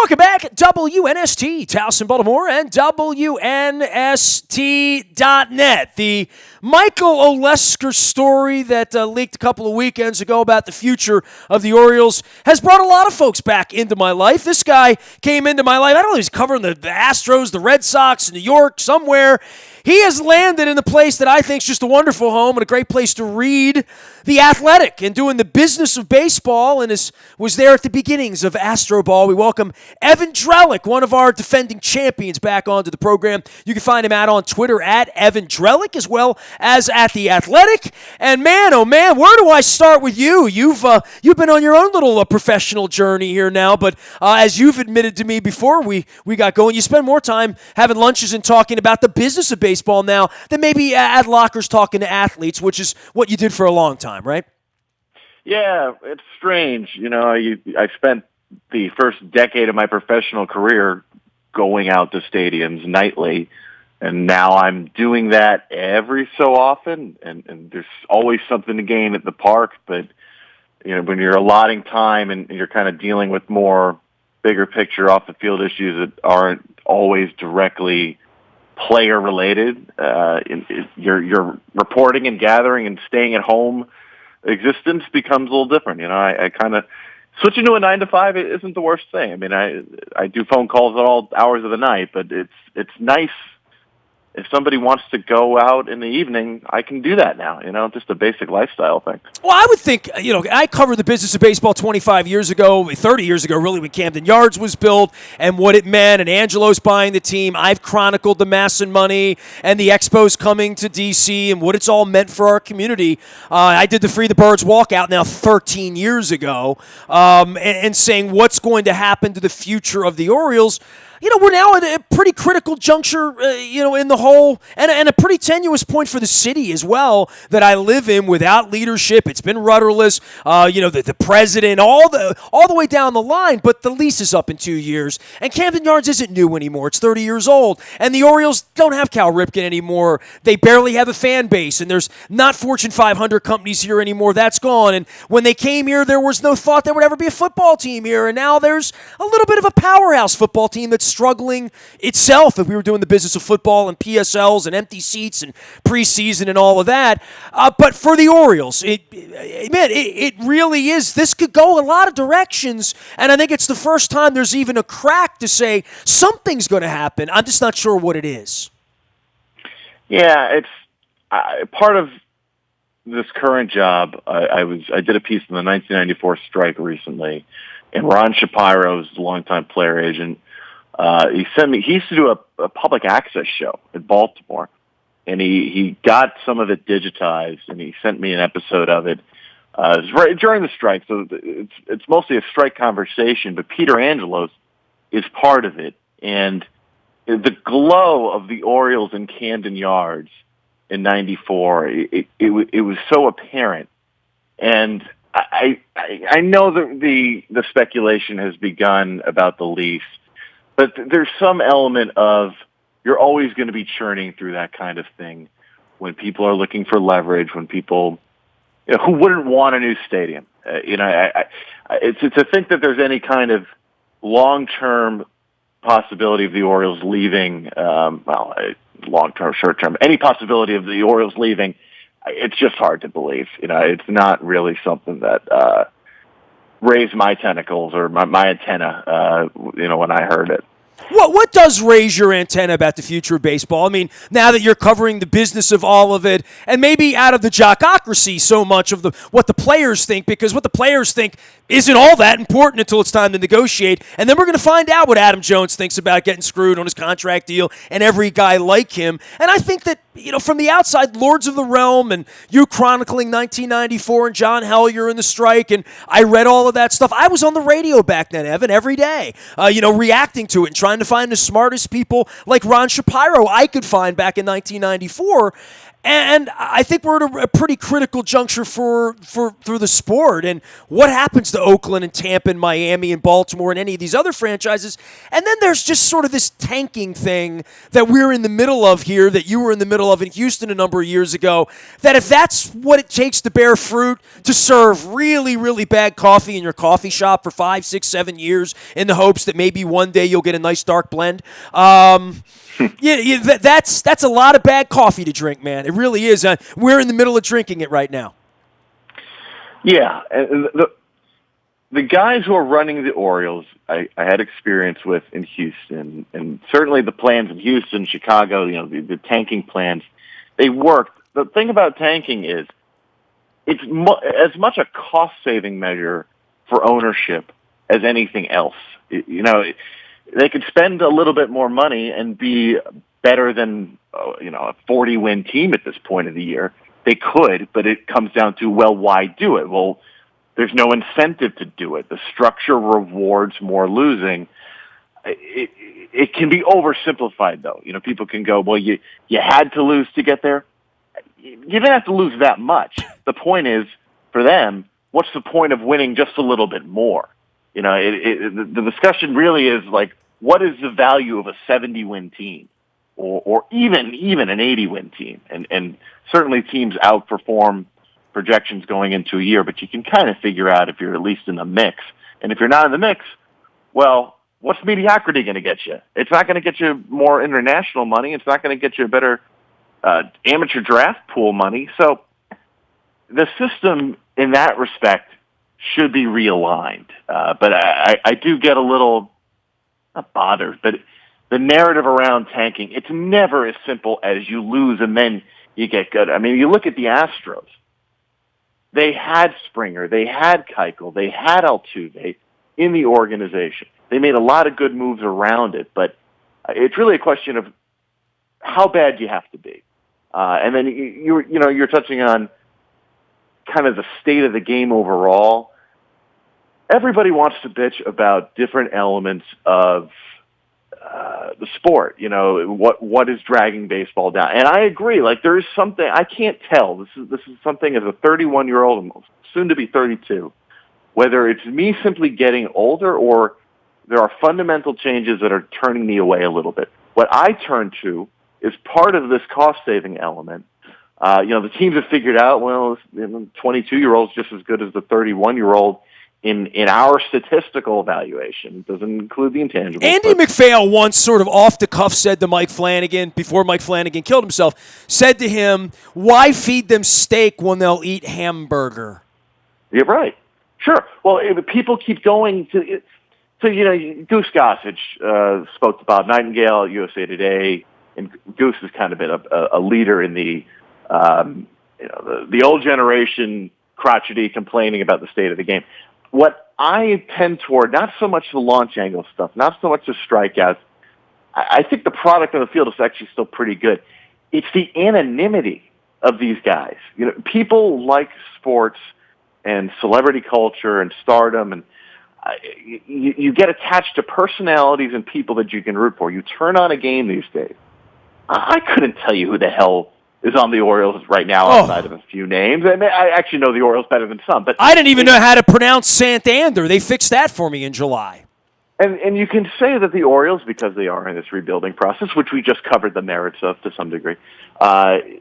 Welcome back, WNST, Towson, Baltimore, and WNST.net. The Michael Olesker story that leaked a couple of weekends ago about the future of the Orioles has brought a lot of folks back into my life. This guy came into my life, I don't know, he's covering the Astros, the Red Sox, New York, somewhere. He has landed in the place that I think is just a wonderful home and a great place to read The Athletic and doing the business of baseball, and was there at the beginnings of Astro Ball. We welcome Evan Drellich, one of our defending champions, back onto the program. You can find him out on Twitter at Evan Drellich, as well as at The Athletic. And man, oh man, where do I start with you? You've been on your own little professional journey here now, but as you've admitted to me before we got going, you spend more time having lunches and talking about the business of baseball now than maybe at lockers talking to athletes, which is what you did for a long time, right? Yeah, it's strange. You know, I spent the first decade of my professional career going out to stadiums nightly, and now I'm doing that every so often, and there's always something to gain at the park, but you know, when you're allotting time and you're kind of dealing with more bigger picture off the field issues that aren't always directly player related, your reporting and gathering and staying at home existence becomes a little different. You know, I kind of switching to a 9 to 5 isn't the worst thing. I mean, I do phone calls at all hours of the night, but it's nice. If somebody wants to go out in the evening, I can do that now, you know, just a basic lifestyle thing. Well, I would think, you know, I covered the business of baseball 25 years ago, 30 years ago, really, when Camden Yards was built and what it meant, and Angelo's buying the team. I've chronicled the Masson money and the Expos coming to D.C. and what it's all meant for our community. I did the Free the Birds walkout now 13 years ago, and saying what's going to happen to the future of the Orioles. You know, we're now at a pretty critical juncture, in the whole, and a pretty tenuous point for the city as well that I live in without leadership. It's been rudderless, the president, all the way down the line, but the lease is up in 2 years, and Camden Yards isn't new anymore. It's 30 years old, and the Orioles don't have Cal Ripken anymore. They barely have a fan base, and there's not Fortune 500 companies here anymore. That's gone, and when they came here, there was no thought there would ever be a football team here, and now there's a little bit of a powerhouse football team that's struggling itself if we were doing the business of football and PSLs and empty seats and preseason and all of that. But for the Orioles, it really is. This could go a lot of directions, and I think it's the first time there's even a crack to say something's going to happen. I'm just not sure what it is. Yeah, it's part of this current job. I did a piece in the 1994 strike recently, and Ron Shapiro is a longtime player agent. He used to do a public access show in Baltimore, and he got some of it digitized, and he sent me an episode of it. It was right during the strike, so it's mostly a strike conversation, but Peter Angelos is part of it. And the glow of the Orioles in Camden Yards in '94, it was so apparent. And I know that the speculation has begun about the lease, but there's some element of you're always going to be churning through that kind of thing when people are looking for leverage, when people, who wouldn't want a new stadium? It's to think that there's any kind of long-term possibility of the Orioles leaving, long-term, short-term, any possibility of the Orioles leaving, it's just hard to believe. It's not really something that raised my tentacles or my antenna, when I heard it. What does raise your antenna about the future of baseball? I mean, now that you're covering the business of all of it, and maybe out of the jockocracy so much of what the players think, because what the players think isn't all that important until it's time to negotiate, and then we're going to find out what Adam Jones thinks about getting screwed on his contract deal and every guy like him. And I think that, from the outside, Lords of the Realm and you chronicling 1994 and John Hellier and the strike, and I read all of that stuff. I was on the radio back then, Evan, every day, reacting to it and trying to find the smartest people like Ron Shapiro I could find back in 1994. And I think we're at a pretty critical juncture for the sport. And what happens to Oakland and Tampa and Miami and Baltimore and any of these other franchises? And then there's just sort of this tanking thing that we're in the middle of here, that you were in the middle of in Houston a number of years ago, that if that's what it takes to bear fruit, to serve really, really bad coffee in your coffee shop for 5, 6, 7 years in the hopes that maybe one day you'll get a nice dark blend, that's a lot of bad coffee to drink, man. It really is. We're in the middle of drinking it right now. Yeah, and the guys who are running the Orioles, I had experience with in Houston, and certainly the plans in Houston, Chicago, the tanking plans, they worked. The thing about tanking is it's as much a cost-saving measure for ownership as anything else. They could spend a little bit more money and be better than a 40-win team at this point of the year. They could, but it comes down to, well, why do it? Well, there's no incentive to do it. The structure rewards more losing. It can be oversimplified, though. People can go, well, you had to lose to get there. You didn't have to lose that much. The point is, for them, what's the point of winning just a little bit more? The discussion really is like, what is the value of a 70-win team, or even an 80-win team? And certainly teams outperform projections going into a year, but you can kind of figure out if you're at least in the mix. And if you're not in the mix, well, what's mediocrity going to get you? It's not going to get you more international money. It's not going to get you a better amateur draft pool money. So the system in that respect should be realigned. But I do get a little, not bothered, but the narrative around tanking, it's never as simple as you lose and then you get good. I mean, you look at the Astros. They had Springer, they had Keuchel, they had Altuve in the organization. They made a lot of good moves around it, but it's really a question of how bad you have to be. And then you're touching on kind of the state of the game overall. Everybody wants to bitch about different elements of the sport. What is dragging baseball down? And I agree. Like, there is something I can't tell. This is something as a 31-year-old, soon to be 32, whether it's me simply getting older or there are fundamental changes that are turning me away a little bit. What I turn to is part of this cost-saving element. The teams have figured out, well, 22-year-old's just as good as the 31-year-old in our statistical evaluation. It doesn't include the intangibles. Andy McPhail once sort of off the cuff said to Mike Flanagan, before Mike Flanagan killed himself, said to him, why feed them steak when they'll eat hamburger? You're right. Sure. Well, people keep going to... So, Goose Gossage spoke to Bob Nightingale at USA Today, and Goose has kind of been a leader in the old generation crotchety complaining about the state of the game. What I tend toward, not so much the launch angle stuff, not so much the strikeouts. I think the product on the field is actually still pretty good. It's the anonymity of these guys. People like sports and celebrity culture and stardom, and you get attached to personalities and people that you can root for. You turn on a game these days. I couldn't tell you who the hell is on the Orioles right now outside of a few names. I actually know the Orioles better than some. But I didn't even know how to pronounce Santander. They fixed that for me in July. And you can say that the Orioles, because they are in this rebuilding process, which we just covered the merits of to some degree, okay,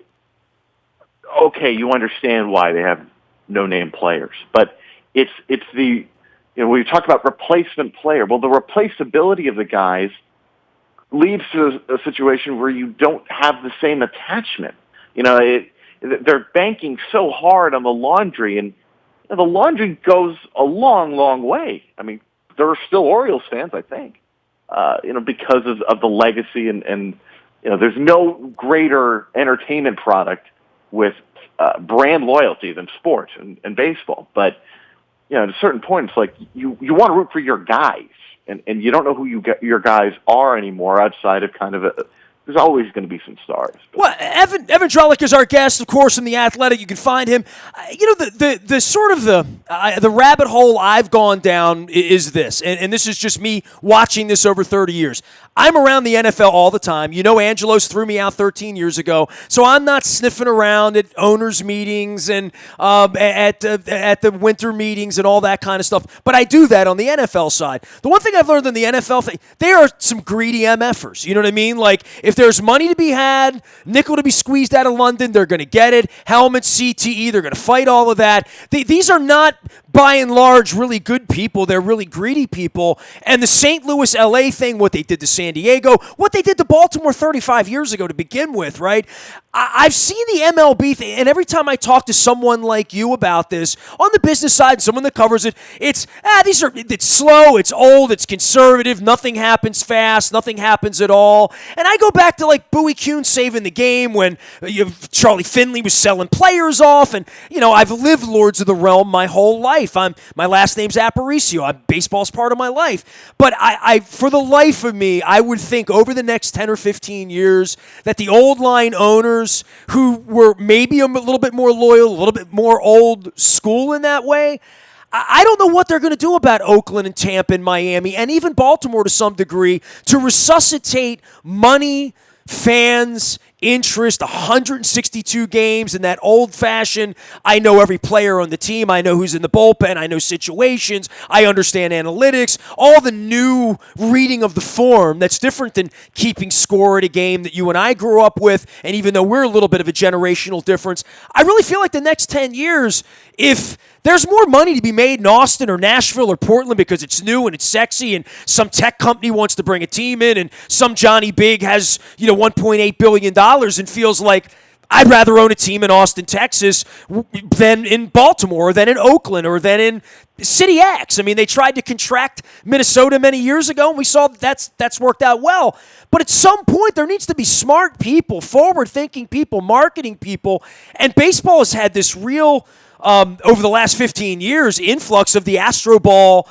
you understand why they have no-name players. But it's the... we talk about replacement player. Well, the replaceability of the guys leads to a situation where you don't have the same attachment. They're banking so hard on the laundry, and the laundry goes a long, long way. I mean, there are still Orioles fans, I think, because of the legacy, and there's no greater entertainment product with brand loyalty than sports and baseball. But at a certain point, it's like you want to root for your guys, and you don't know who your guys are anymore outside of kind of there's always going to be some stars. Well, Evan Drellich is our guest, of course, in The Athletic. You can find him. The sort of the rabbit hole I've gone down is this, and this is just me watching this over 30 years. I'm around the NFL all the time. Angelos threw me out 13 years ago, so I'm not sniffing around at owners' meetings and at the winter meetings and all that kind of stuff. But I do that on the NFL side. The one thing I've learned in the NFL thing, they are some greedy MFers. You know what I mean? Like, if there's money to be had, nickel to be squeezed out of London, they're going to get it. Helmet, CTE, they're going to fight all of that. These are not, by and large, really good people. They're really greedy people. And the St. Louis, LA thing, what they did to San Diego, what they did to Baltimore 35 years ago to begin with, right? I've seen the MLB thing, and every time I talk to someone like you about this, on the business side, someone that covers it, it's slow, it's old, it's conservative, nothing happens fast, nothing happens at all. And I go back to like Bowie Kuhn saving the game when Charlie Finley was selling players off, and I've lived Lords of the Realm my whole life. My last name's Aparicio. Baseball's part of my life. But I for the life of me, I would think over the next 10 or 15 years that the old line owners who were maybe a little bit more loyal, a little bit more old school in that way, I don't know what they're going to do about Oakland and Tampa and Miami and even Baltimore to some degree to resuscitate money, fans, interest, 162 games in that old-fashioned, I know every player on the team, I know who's in the bullpen, I know situations, I understand analytics, all the new reading of the form that's different than keeping score at a game that you and I grew up with, and even though we're a little bit of a generational difference, I really feel like the next 10 years, if there's more money to be made in Austin or Nashville or Portland because it's new and it's sexy and some tech company wants to bring a team in and some Johnny Big has, $1.8 billion and feels like I'd rather own a team in Austin, Texas than in Baltimore or than in Oakland or than in City X. I mean, they tried to contract Minnesota many years ago, and we saw that's worked out well. But at some point, there needs to be smart people, forward-thinking people, marketing people, and baseball has had this real over the last 15 years, influx of the Astro Ball,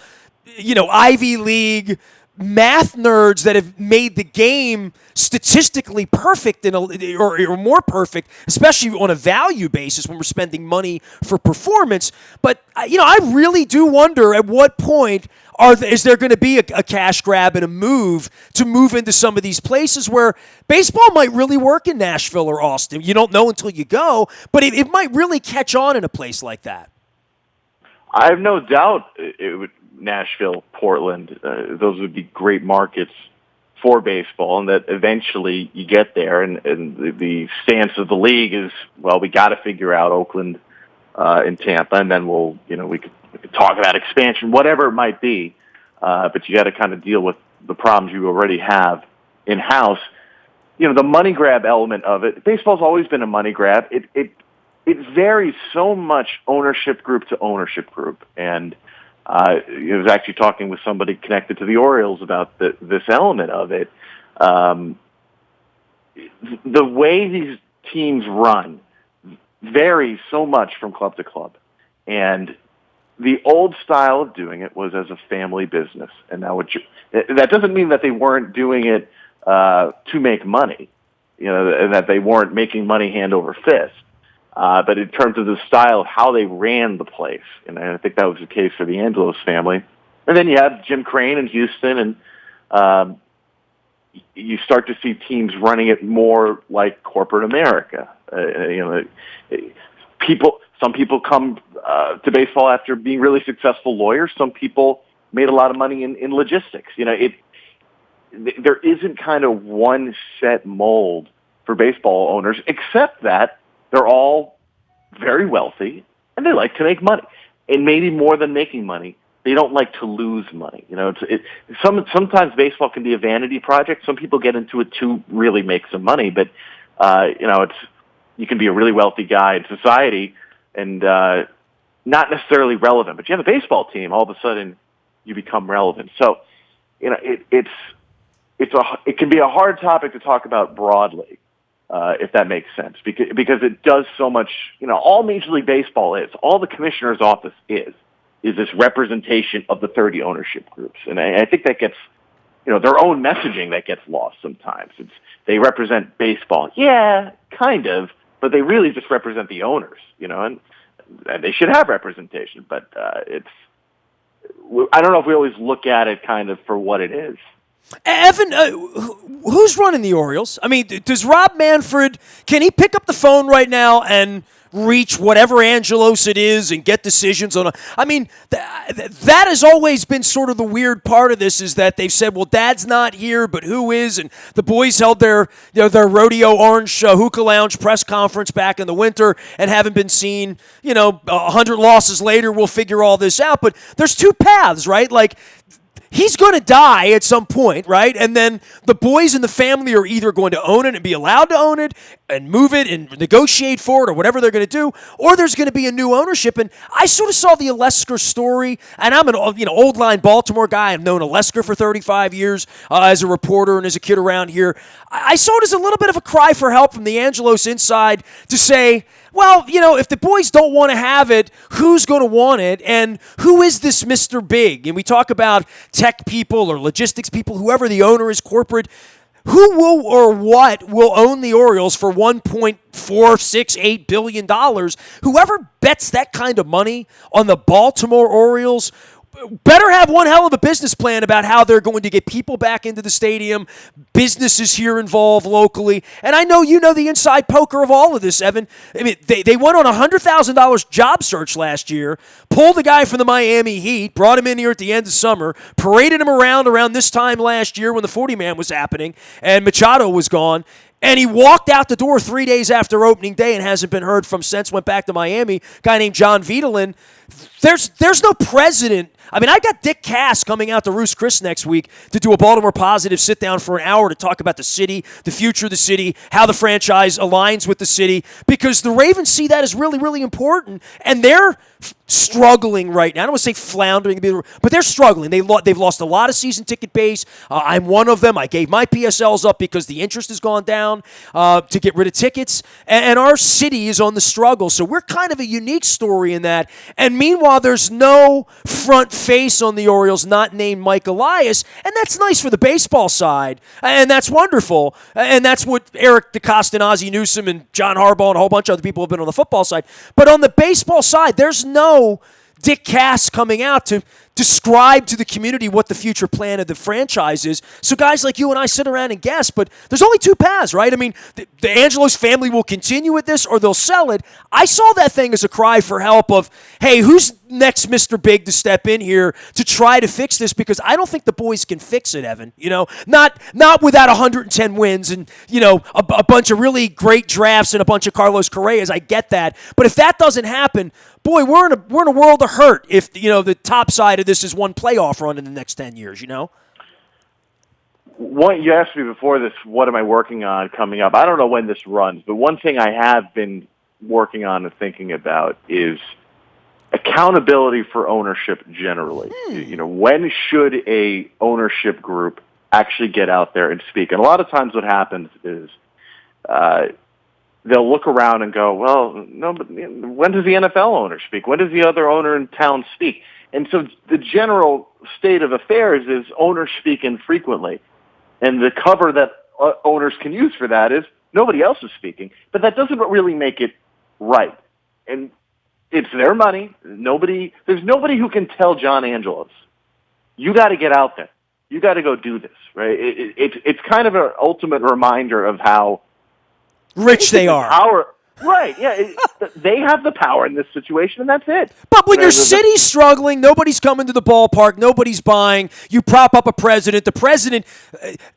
Ivy League math nerds that have made the game statistically perfect or more perfect, especially on a value basis when we're spending money for performance. But I really do wonder at what point is there going to be a cash grab and a move to move into some of these places where baseball might really work in Nashville or Austin. You don't know until you go, but it might really catch on in a place like that. I have no doubt it would. Nashville, Portland, those would be great markets for baseball, and that eventually you get there, and the stance of the league is, well, we got to figure out Oakland and Tampa, and then we could talk about expansion, whatever it might be, but you got to kind of deal with the problems you already have in-house. The money grab element of it, baseball's always been a money grab. It varies so much ownership group to ownership group, and I was actually talking with somebody connected to the Orioles about this element of it. The way these teams run varies so much from club to club. And the old style of doing it was as a family business. And now that doesn't mean that they weren't doing it to make money, and that they weren't making money hand over fist. But in terms of the style of how they ran the place, and I think that was the case for the Angelos family. And then you have Jim Crane in Houston, and you start to see teams running it more like corporate America. Some people come to baseball after being really successful lawyers. Some people made a lot of money in logistics. There isn't kind of one set mold for baseball owners, except that they're all very wealthy, and they like to make money. And maybe more than making money, they don't like to lose money. Sometimes baseball can be a vanity project. Some people get into it to really make some money, but you can be a really wealthy guy in society and not necessarily relevant. But you have a baseball team, all of a sudden you become relevant. So, it can be a hard topic to talk about broadly. If that makes sense, because it does so much. All Major League Baseball all the commissioner's office is this representation of the 30 ownership groups, and I think that gets their own messaging that gets lost sometimes. They represent baseball. Yeah, kind of, but they really just represent the owners, and they should have representation, but I don't know if we always look at it kind of for what it is. Evan, who's running the Orioles? I mean, does Rob Manfred, can he pick up the phone right now and reach whatever Angelos it is and get decisions on that has always been sort of the weird part of this, is that they've said, well, Dad's not here, but who is? And the boys held their Rodeo Orange Hookah Lounge press conference back in the winter and haven't been seen. 100 losses later, we'll figure all this out. But there's two paths, right? Like, he's going to die at some point, right? And then the boys in the family are either going to own it and be allowed to own it and move it and negotiate for it or whatever they're going to do, or there's going to be a new ownership. And I sort of saw the Olesker story, and I'm an old line Baltimore guy. I've known Olesker for 35 years as a reporter and as a kid around here. I saw it as a little bit of a cry for help from the Angelos inside to say, well, if the boys don't want to have it, who's going to want it? And who is this Mr. Big? And we talk about tech people or logistics people, whoever the owner is, corporate. Who will or what will own the Orioles for $1.468 billion? Whoever bets that kind of money on the Baltimore Orioles better have one hell of a business plan about how they're going to get people back into the stadium, businesses here involved locally. And I know you know the inside poker of all of this, Evan. I mean, they went on a $100,000 job search last year, pulled a guy from the Miami Heat, brought him in here at the end of summer, paraded him around this time last year when the 40-man was happening, and Machado was gone. And he walked out the door 3 days after opening day and hasn't been heard from since. Went back to Miami. A guy named John Vitelin. There's no president. I mean, I got Dick Cass coming out to Ruth's Chris next week to do a Baltimore Positive sit-down for an hour to talk about the city, the future of the city, how the franchise aligns with the city, because the Ravens see that as really, really important, and they're struggling right now. I don't want to say floundering, but they're struggling. They've lost a lot of season ticket base. I'm one of them. I gave my PSLs up because the interest has gone down to get rid of tickets, and our city is on the struggle. So we're kind of a unique story in that. And meanwhile, there's no front face on the Orioles not named Mike Elias, and that's nice for the baseball side, and that's wonderful, and that's what Eric DeCosta and Ozzie Newsome and John Harbaugh and a whole bunch of other people have been on the football side. But on the baseball side, there's no Dick Cass coming out to describe to the community what the future plan of the franchise is. So guys like you and I sit around and guess, but there's only two paths, right? I mean, the Angelos family will continue with this or they'll sell it. I saw that thing as a cry for help of, hey, who's next Mr. Big to step in here to try to fix this? Because I don't think the boys can fix it, Evan. Not without 110 wins and, a bunch of really great drafts and a bunch of Carlos Correas. I get that. But if that doesn't happen, boy, we're in a world of hurt if, the top side of this is one playoff run in the next 10 years, What you asked me before this, what am I working on coming up? I don't know when this runs, but one thing I have been working on and thinking about is accountability for ownership generally. When should a ownership group actually get out there and speak? And a lot of times what happens is they'll look around and go, well, no, but when does the NFL owner speak? When does the other owner in town speak? And so the general state of affairs is owners speak infrequently. And the cover that owners can use for that is nobody else is speaking. But that doesn't really make it right. And it's their money. There's nobody who can tell John Angelos, you got to get out there. You got to go do this, right? It's kind of an ultimate reminder of how rich they are. Power, right, yeah. They have the power in this situation, and that's it. But when your city's struggling, nobody's coming to the ballpark, nobody's buying, you prop up a president. The president,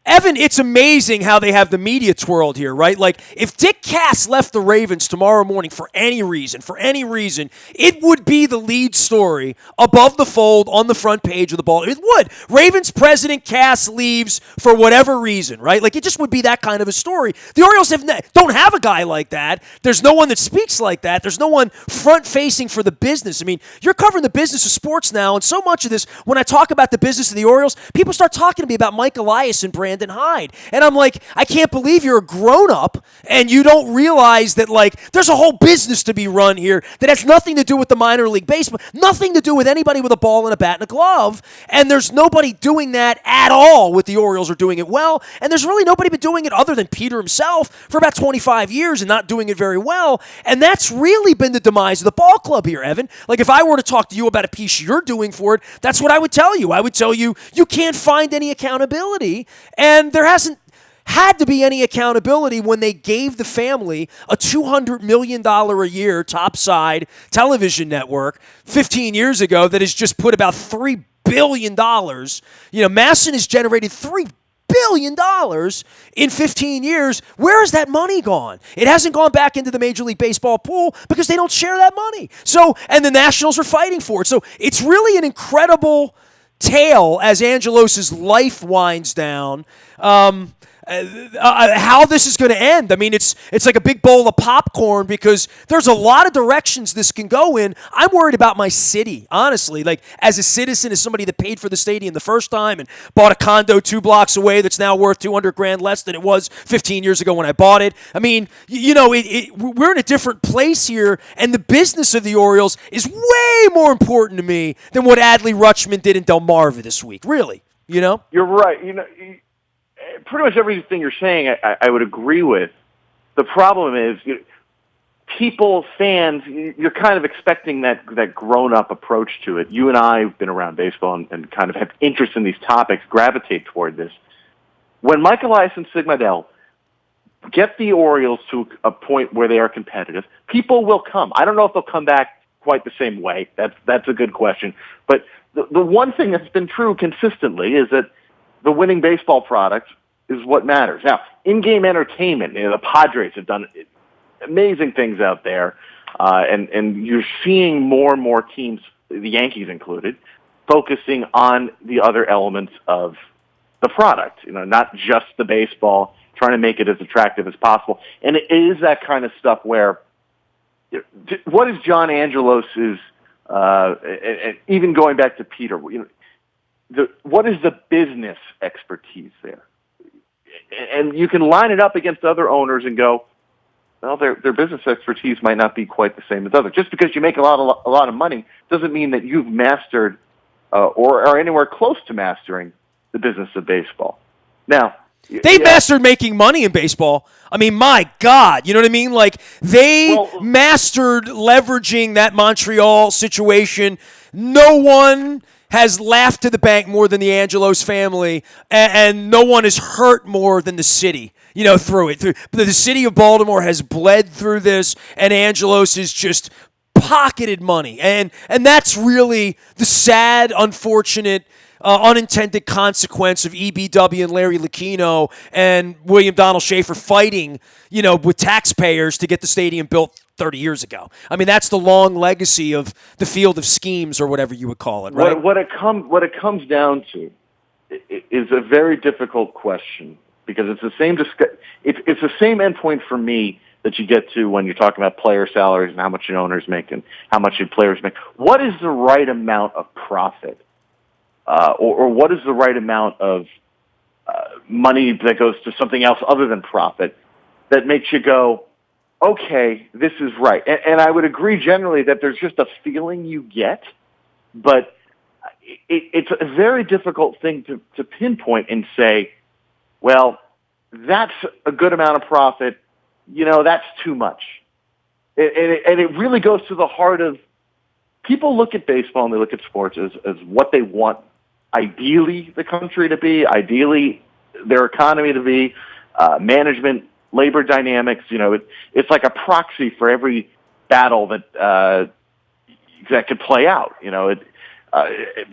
Evan, it's amazing how they have the media twirled here, right? Like, if Dick Cass left the Ravens tomorrow morning for any reason, it would be the lead story above the fold on the front page of the ball. It would. Ravens president Cass leaves for whatever reason, right? Like, it just would be that kind of a story. The Orioles don't have a guy like that. There's no one that speaks like like that. There's no one front-facing for the business. I mean, you're covering the business of sports now, and so much of this, when I talk about the business of the Orioles, people start talking to me about Mike Elias and Brandon Hyde. And I'm like, I can't believe you're a grown-up and you don't realize that, like, there's a whole business to be run here that has nothing to do with the minor league baseball, nothing to do with anybody with a ball and a bat and a glove, and there's nobody doing that at all with the Orioles or doing it well, and there's really nobody been doing it other than Peter himself for about 25 years and not doing it very well, and that's really been the demise of the ball club here, Evan. Like, if I were to talk to you about a piece you're doing for it, that's what I would tell you. I would tell you, you can't find any accountability, and there hasn't had to be any accountability when they gave the family a $200 million a year topside television network 15 years ago that has just put about $3 billion. Masson has generated $3 billion in 15 years. Where has that money gone? It hasn't gone back into the Major League Baseball pool because they don't share that money. So, and the Nationals are fighting for it. So it's really an incredible tale as Angelos' life winds down. How this is going to end. I mean, it's like a big bowl of popcorn because there's a lot of directions this can go in. I'm worried about my city, honestly. Like, as a citizen, as somebody that paid for the stadium the first time and bought a condo 2 blocks away that's now worth $200,000 less than it was 15 years ago when I bought it. I mean, we're in a different place here, and the business of the Orioles is way more important to me than what Adley Rutschman did in Delmarva this week. Really, You're right. Pretty much everything you're saying, I would agree with. The problem is, people, fans, you're kind of expecting that grown-up approach to it. You and I have been around baseball and kind of have interest in these topics, gravitate toward this. When Mike Elias and Sigma get the Orioles to a point where they are competitive, people will come. I don't know if they'll come back quite the same way. That's a good question. But the one thing that's been true consistently is that the winning baseball product is what matters. Now, in-game entertainment, the Padres have done amazing things out there, and you're seeing more and more teams, the Yankees included, focusing on the other elements of the product, not just the baseball, trying to make it as attractive as possible. And it is that kind of stuff where, what is John Angelos's, and even going back to Peter, what is the business expertise there? And you can line it up against other owners and go, well, their business expertise might not be quite the same as others. Just because you make a lot of money doesn't mean that you've mastered or are anywhere close to mastering the business of baseball. Now, they mastered making money in baseball. I mean, my God, you know what I mean? Like, they mastered leveraging that Montreal situation. No one has laughed to the bank more than the Angelos family, and no one is hurt more than the city, through it. The city of Baltimore has bled through this, and Angelos is just pocketed money. And that's really the sad, unfortunate, unintended consequence of EBW and Larry Lucchino and William Donald Schaefer fighting, with taxpayers to get the stadium built 30 years ago. I mean, that's the long legacy of the field of schemes, or whatever you would call it, right? What it comes down to is a very difficult question, because it's the same it's the same endpoint for me that you get to when you're talking about player salaries and how much an owner's make and how much your players make. What is the right amount of profit, or what is the right amount of money that goes to something else other than profit that makes you go, okay, this is right? And I would agree generally that there's just a feeling you get, but it's a very difficult thing to pinpoint and say, well, that's a good amount of profit, that's too much. And it really goes to the heart of, people look at baseball and they look at sports as what they want, ideally, the country to be, ideally their economy to be, management, labor dynamics. It's like a proxy for every battle that could play out.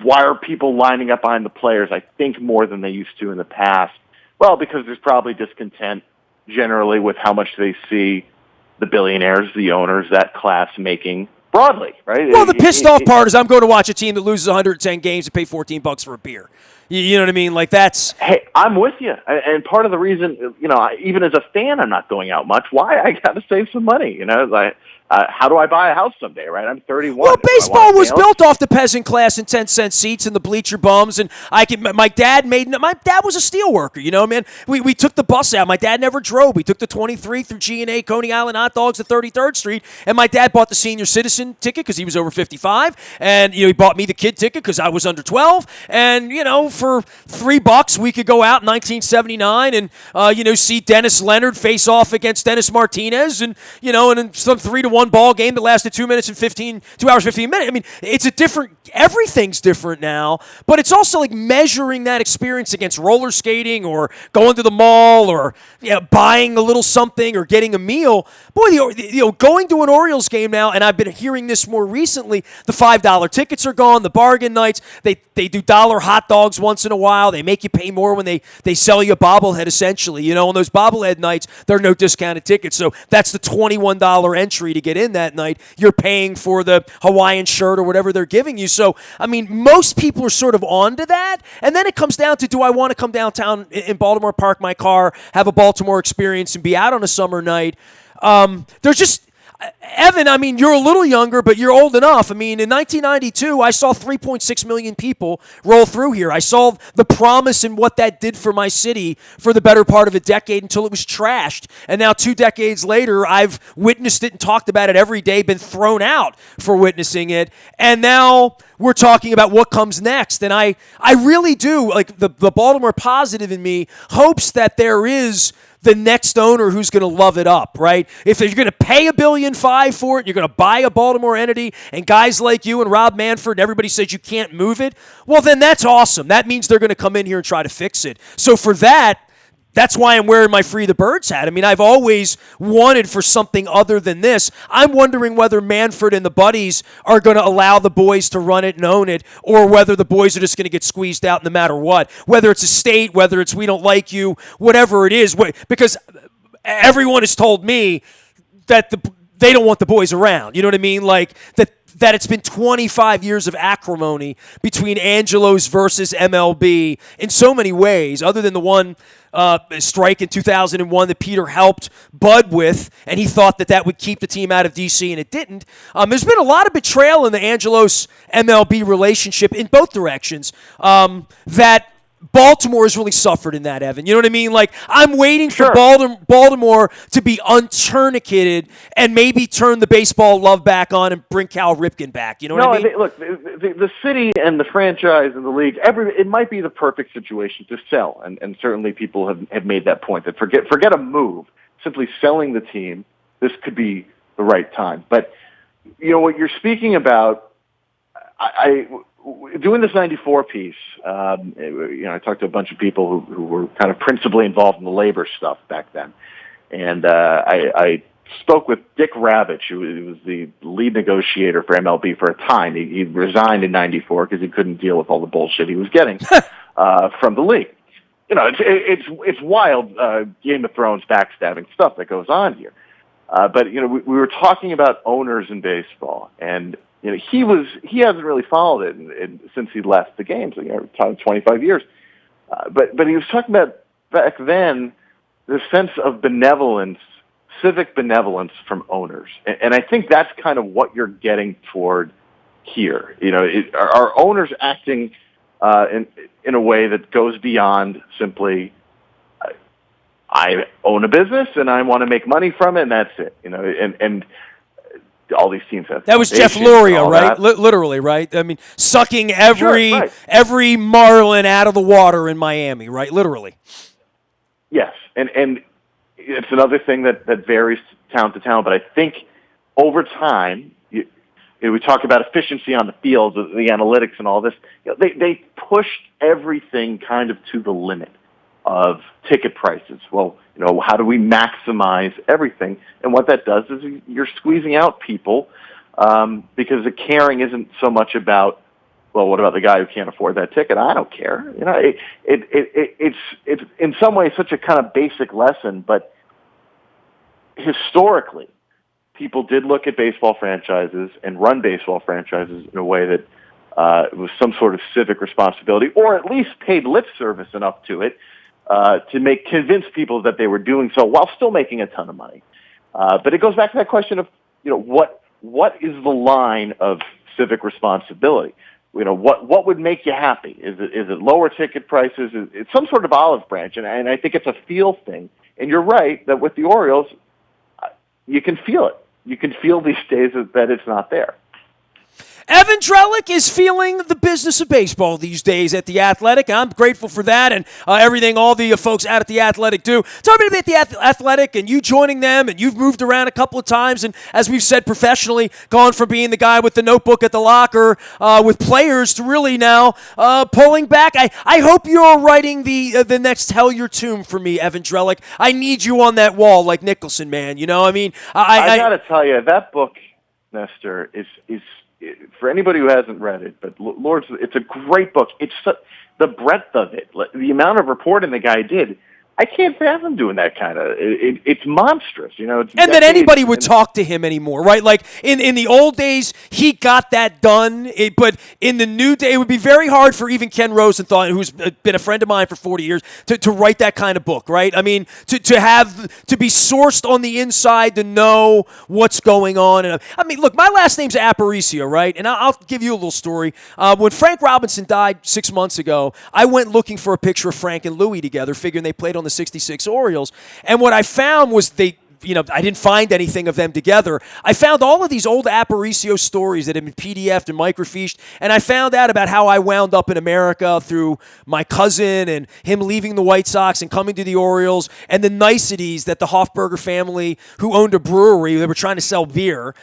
Why are people lining up behind the players, I think, more than they used to in the past? Well, because there's probably discontent generally with how much they see the billionaires, the owners, that class making broadly, right? Well, the pissed off part is I'm going to watch a team that loses 110 games and pay $14 for a beer. You know what I mean? Like that's. Hey, I'm with you. And part of the reason, even as a fan, I'm not going out much. Why? I got to save some money. Like, how do I buy a house someday, right? I'm 31. Well, Do I want baseball a was sale? built off the peasant class and 10-cent seats and the bleacher bums. And my dad was a steel worker, man. We took the bus out. My dad never drove. We took the 23 through G&A, Coney Island hot dogs to 33rd Street. And my dad bought the senior citizen ticket because he was over 55. And, he bought me the kid ticket because I was under 12. And, for $3, we could go out in 1979 and, see Dennis Leonard face off against Dennis Martinez. And, and in some 3-1 ball game that lasted 2 hours, 15 minutes. I mean, everything's different now, but it's also like measuring that experience against roller skating or going to the mall or buying a little something or getting a meal. Boy, going to an Orioles game now, and I've been hearing this more recently, the $5 tickets are gone, the bargain nights, they do dollar hot dogs once in a while, they make you pay more when they sell you a bobblehead essentially, and those bobblehead nights, there are no discounted tickets, so that's the $21 entry to get in that night. You're paying for the Hawaiian shirt or whatever they're giving you. So, I mean, most people are sort of onto that. And then it comes down to, do I want to come downtown in Baltimore, park my car, have a Baltimore experience, and be out on a summer night? There's just... Evan, I mean, you're a little younger, but you're old enough. I mean, in 1992, I saw 3.6 million people roll through here. I saw the promise and what that did for my city for the better part of a decade until it was trashed. And now 2 decades later, I've witnessed it and talked about it every day, been thrown out for witnessing it. And now we're talking about what comes next. And I really do, like the Baltimore positive in me hopes that there is the next owner who's going to love it up, right? If you're going to pay $1.5 billion for it, you're going to buy a Baltimore entity, and guys like you and Rob Manfred, and everybody says you can't move it, well, then that's awesome. That means they're going to come in here and try to fix it. So for that's why I'm wearing my Free the Birds hat. I mean, I've always wanted for something other than this. I'm wondering whether Manfred and the buddies are going to allow the boys to run it and own it, or whether the boys are just going to get squeezed out no matter what. Whether it's a state, whether it's we don't like you, whatever it is. Because everyone has told me that they don't want the boys around. You know what I mean? Like that it's been 25 years of acrimony between Angelos versus MLB in so many ways, other than the one strike in 2001 that Peter helped Bud with, and he thought that would keep the team out of D.C., and it didn't. There's been a lot of betrayal in the Angelos-MLB relationship in both directions that Baltimore has really suffered in that, Evan. You know what I mean? Like, I'm waiting for Baltimore to be untourniqueted and maybe turn the baseball love back on and bring Cal Ripken back. You know what I mean? Look, the city and the franchise and the league, it might be the perfect situation to sell, and certainly people have made that point, that forget a move, simply selling the team, this could be the right time. But, what you're speaking about, doing this 94 piece, I talked to a bunch of people who were kind of principally involved in the labor stuff back then. And I spoke with Dick Ravitch, who was the lead negotiator for MLB for a time. He resigned in 94 because he couldn't deal with all the bullshit he was getting from the league. It's wild Game of Thrones backstabbing stuff that goes on here. But we were talking about owners in baseball, and he hasn't really followed it since he left the game, so 25 years. But he was talking about back then the sense of benevolence, civic benevolence from owners, and I think that's kind of what you're getting toward here. Are owners acting in a way that goes beyond simply, I own a business and I want to make money from it, and that's it. And all these teams have. That was Jeff Luria, right? Literally, right? I mean, sucking every marlin out of the water in Miami, right? Literally. Yes, and it's another thing that varies town to town, but I think over time, we talk about efficiency on the field, the analytics and all this. They pushed everything kind of to the limit of ticket prices. Well, how do we maximize everything? And what that does is you're squeezing out people because the caring isn't so much about, well, what about the guy who can't afford that ticket? I don't care. It's in some ways such a kind of basic lesson, but historically, people did look at baseball franchises and run baseball franchises in a way that with some sort of civic responsibility, or at least paid lip service enough to it to convince people that they were doing so while still making a ton of money. But it goes back to that question of, what is the line of civic responsibility? What would make you happy? Is it lower ticket prices? It's some sort of olive branch, and I think it's a feel thing. And you're right that with the Orioles, you can feel it. You can feel these days that it's not there. Evan Drellich is feeling the business of baseball these days at The Athletic, and I'm grateful for that and everything all the folks out at The Athletic do. Talk about The Athletic and you joining them, and you've moved around a couple of times, and as we've said professionally, gone from being the guy with the notebook at the locker with players to really now pulling back. I hope you're writing the next Tell Your Tomb for me, Evan Drellich. I need you on that wall like Nicholson, man. I got to tell you, that book, Nestor, is for anybody who hasn't read it, but Lord, it's a great book. It's the breadth of it, the amount of reporting the guy did. I can't fathom doing that kind of. It's monstrous, It's and that anybody would talk to him anymore, right? Like in the old days, he got that done. But in the new day, it would be very hard for even Ken Rosenthal, who's been a friend of mine for 40 years, to write that kind of book, right? I mean, to be sourced on the inside to know what's going on. And I mean, look, my last name's Aparicio, right? And I'll give you a little story. When Frank Robinson died 6 months ago, I went looking for a picture of Frank and Louie together, figuring they played on the 66 Orioles. And what I found was I didn't find anything of them together. I found all of these old Aparicio stories that had been PDF'd and microfiched, and I found out about how I wound up in America through my cousin and him leaving the White Sox and coming to the Orioles, and the niceties that the Hofberger family, who owned a brewery, they were trying to sell beer,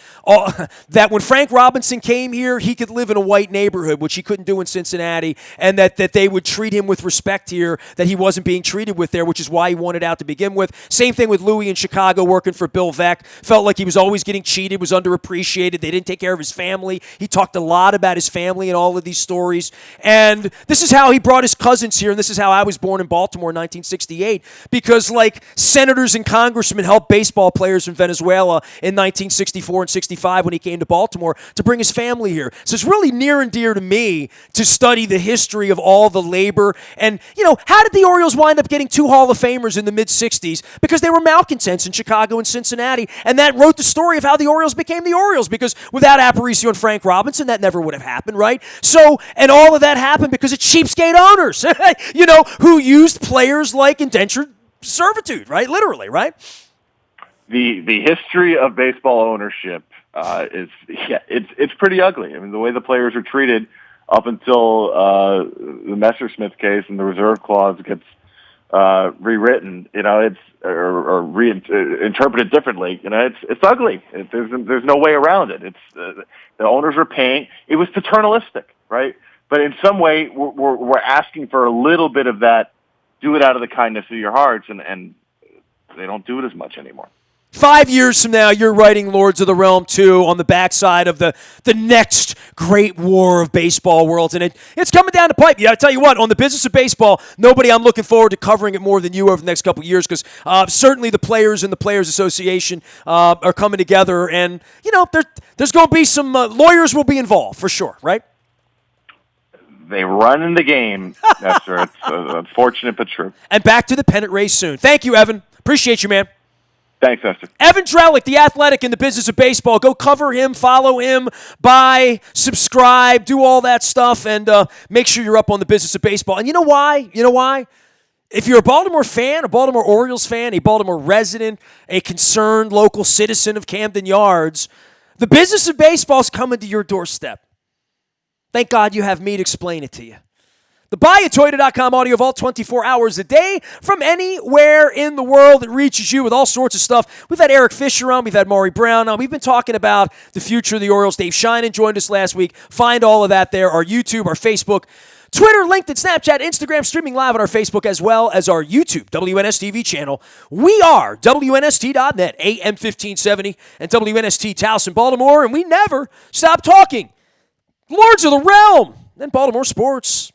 that when Frank Robinson came here, he could live in a white neighborhood, which he couldn't do in Cincinnati, and that they would treat him with respect here that he wasn't being treated with there, which is why he wanted out to begin with. Same thing with Louie in Chicago, working for Bill Veeck. Felt like he was always getting cheated, was underappreciated. They didn't take care of his family. He talked a lot about his family in all of these stories. And this is how he brought his cousins here, and this is how I was born in Baltimore in 1968, because like senators and congressmen helped baseball players from Venezuela in 1964 and 65 when he came to Baltimore to bring his family here. So it's really near and dear to me to study the history of all the labor. And, how did the Orioles wind up getting 2 Hall of Famers in the mid-60s? Because they were malcontents in Chicago and Cincinnati, and that wrote the story of how the Orioles became the Orioles, because without Aparicio and Frank Robinson, that never would have happened, right? So, and all of that happened because of cheapskate owners, who used players like indentured servitude, right? Literally, right? The history of baseball ownership it's pretty ugly. I mean, the way the players are treated up until the Messersmith case and the reserve clause gets rewritten, or reinterpreted differently. It's ugly. There's no way around it. It's the owners are paying. It was paternalistic, right? But in some way, we're asking for a little bit of that. Do it out of the kindness of your hearts, and they don't do it as much anymore. 5 years from now, you're writing Lords of the Realm 2 on the backside of the next great war of baseball worlds, and it's coming down the pipe. Yeah, I tell you what, on the business of baseball, nobody I'm looking forward to covering it more than you over the next couple of years, because certainly the players and the Players Association are coming together, and there's going to be some lawyers will be involved for sure, right? They run in the game, Nestor. It's unfortunate but true. And back to the pennant race soon. Thank you, Evan. Appreciate you, man. Thanks, Nestor. Evan Drellich, The Athletic in the business of baseball. Go cover him, follow him, buy, subscribe, do all that stuff, and make sure you're up on the business of baseball. And you know why? If you're a Baltimore fan, a Baltimore Orioles fan, a Baltimore resident, a concerned local citizen of Camden Yards, the business of baseball is coming to your doorstep. Thank God you have me to explain it to you. The BuyAToyota.com audio vault 24 hours a day from anywhere in the world. It reaches you with all sorts of stuff. We've had Eric Fisher on. We've had Maury Brown on. We've been talking about the future of the Orioles. Dave Sheinin joined us last week. Find all of that there. Our YouTube, our Facebook, Twitter, LinkedIn, Snapchat, Instagram, streaming live on our Facebook as well as our YouTube, WNST TV channel. We are WNST.net, AM 1570, and WNST Towson, Baltimore, and we never stop talking. Lords of the Realm and Baltimore sports.